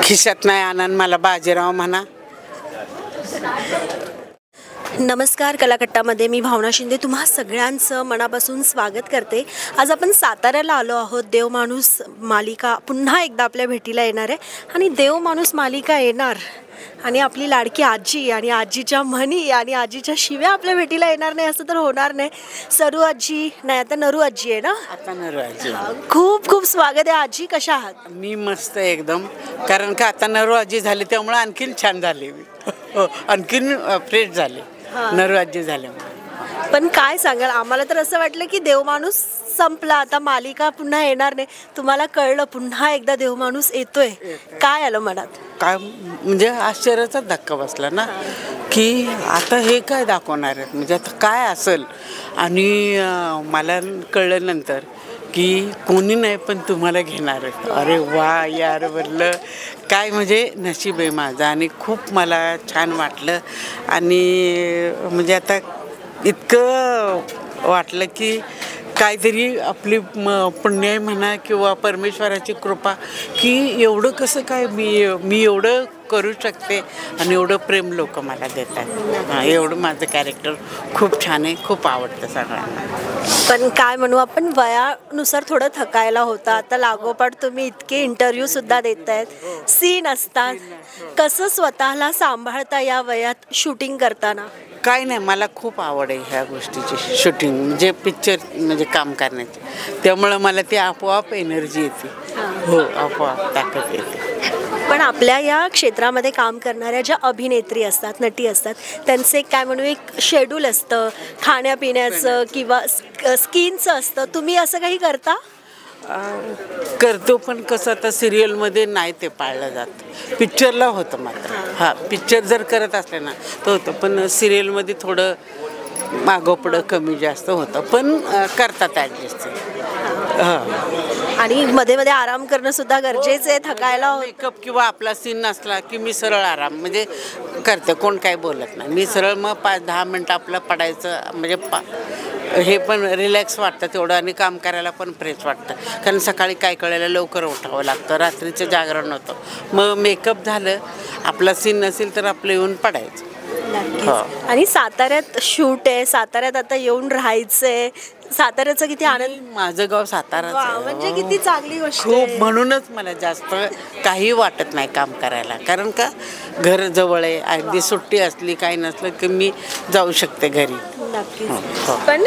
खिशात नाही आनंद मला बाजीराव म्हणा. नमस्कार, कलाकट्टामध्ये मी भावना शिंदे तुम्हा सगळ्यांचं मनापासून स्वागत करते. आज आपण साताऱ्याला आलो आहोत. देव माणूस मालिका पुन्हा एकदा आपल्या भेटीला येणार आहे आणि देव माणूस मालिका येणार आणि आपली लाडकी आजी आणि आजीच्या म्हणी आणि आजीच्या शिव्या आपल्या भेटीला येणार नाही असं तर होणार नाही. सरू आजी नाही, आता नरू आजी आहे ना. आता नरू आजी. खूप खूप स्वागत आहे आजी. कशा आहात? मी मस्त एकदम, कारण का आता नरू आजी झाली त्यामुळे आणखीन छान झाले मी. आणखीन फ्रेश झाले नरू आजी झाल्यामुळे. पण काय सांगाल, आम्हाला तर असं वाटलं की देव माणूस संपला, आता मालिका पुन्हा येणार नाही. तुम्हाला कळलं पुन्हा एकदा देव माणूस येतोय, काय आलं मनात? काय म्हणजे आश्चर्याचा धक्का बसला ना, की आता हे काय दाखवणार आहेत, म्हणजे आता काय असेल. आणि मला कळलं नंतर की कोणी नाही पण तुम्हाला घेणार आहे. अरे वा यार, बोललं काय म्हणजे नशीब आहे माझं. आणि खूप मला छान वाटलं. आणि म्हणजे आता इतकं वाटलं की काहीतरी आपली पुण्य म्हणा किंवा परमेश्वराची कृपा, की एवढं कसं काय मी एवढं करू शकते आणि एवढं प्रेम लोक मला देतात. एवढं माझं कॅरेक्टर खूप छान आहे, खूप आवडतं सगळ्यांना. पण काय म्हणू, आपण वयानुसार थोडं थकायला होतं. आता लागोपाठ तुम्ही इतके इंटरव्ह्यूसुद्धा देत आहेत, सीन असतात. कसं स्वतःला सांभाळता या वयात शूटिंग करताना? काय नाही, मला खूप आवड आहे ह्या गोष्टीची, शूटिंग म्हणजे पिक्चर म्हणजे काम करण्याची. त्यामुळं मला ती आपोआप एनर्जी येते. हो, आपोआप ताकद येते. पण आपल्या या क्षेत्रामध्ये काम करणाऱ्या ज्या अभिनेत्री असतात, नटी असतात, त्यांचं एक काय म्हणू, एक शेड्यूल असतं खाण्यापिण्याचं किंवा स्किनचं असतं. तुम्ही असं काही करता? करतो, पण कसं आता सिरियलमध्ये नाही ते पाळलं जात. पिक्चरला होतं मात्र. हां, पिक्चर जर करत असले ना तर होतं, पण सिरियलमध्ये थोडं मागं पुढं कमी जास्त होतं, पण करतात ॲडजस्ट. हां, आणि मध्ये मध्ये आराम करणं सुद्धा गरजेचं आहे. थकायला मेकअप किंवा आपला सीन नसला की मी सरळ आराम म्हणजे करते, कोण काय बोलत नाही. मी सरळ मग 5-10 मिनटं आपलं पडायचं, म्हणजे हे पण रिलॅक्स वाटतं तेवढं आणि काम करायला पण फ्रेश वाटतं. कारण सकाळी काय कळायला लवकर उठावं लागतं, रात्रीचं जागरण होतं. मग मेकअप झालं, आपला सीन नसेल तर आपलं येऊन पडायचं. आणि साताऱ्यात शूट आहे, साताऱ्यात आता येऊन राहायचंय. साताऱ्याचं किती आनंद. माझं गाव सातारा, म्हणजे किती चांगली गोष्ट खूप. म्हणूनच मला जास्त काही वाटत नाही काम करायला, कारण का घर जवळ आहे. अगदी सुट्टी असली काही नसलं की मी जाऊ शकते घरी. नक्कीच. पण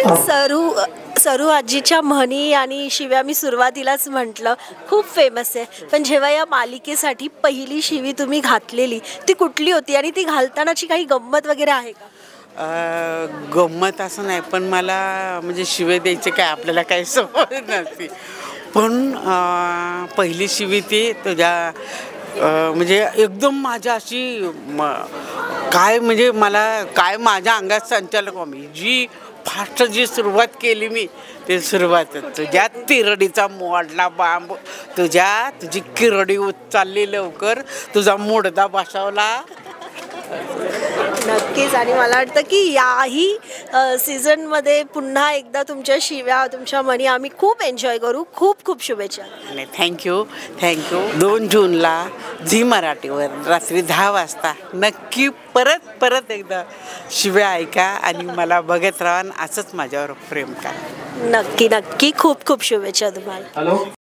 सरू आजीच्या म्हणी आणि शिव्या मी सुरुवातीलाच म्हटलं खूप फेमस आहे. पण जेव्हा या मालिकेसाठी पहिली शिवी तुम्ही घातलेली ती कुठली होती आणि ती घालतानाची काही गंमत वगैरे आहे का? गंमत असं नाही, पण मला म्हणजे शिवे द्यायचे काय आपल्याला काही सवय नसते. पण पहिली शिवी ती तुझ्या म्हणजे एकदम माझ्या अशी काय म्हणजे मला काय माझ्या अंगात संचालक मी जी फास्ट जी सुरुवात केली मी, ते सुरुवात तुझ्या तिरडीचा मोडला बांब, तुझी किरडी उचलली लवकर, तुझा मोडदा बसवला. नक्कीच. आणि मला वाटतं की याही सीझनमध्ये पुन्हा एकदा तुमच्या शिव्या, तुमच्या म्हणी आम्ही खूप एन्जॉय करू. खूप खूप शुभेच्छा. थँक्यू. 2 जूनला झी मराठीवर रात्री 10 वाजता नक्की परत एकदा शिव्या ऐका आणि मला बघत राहा. असंच माझ्यावर प्रेम करा. नक्की. खूप खूप शुभेच्छा तुम्हाला.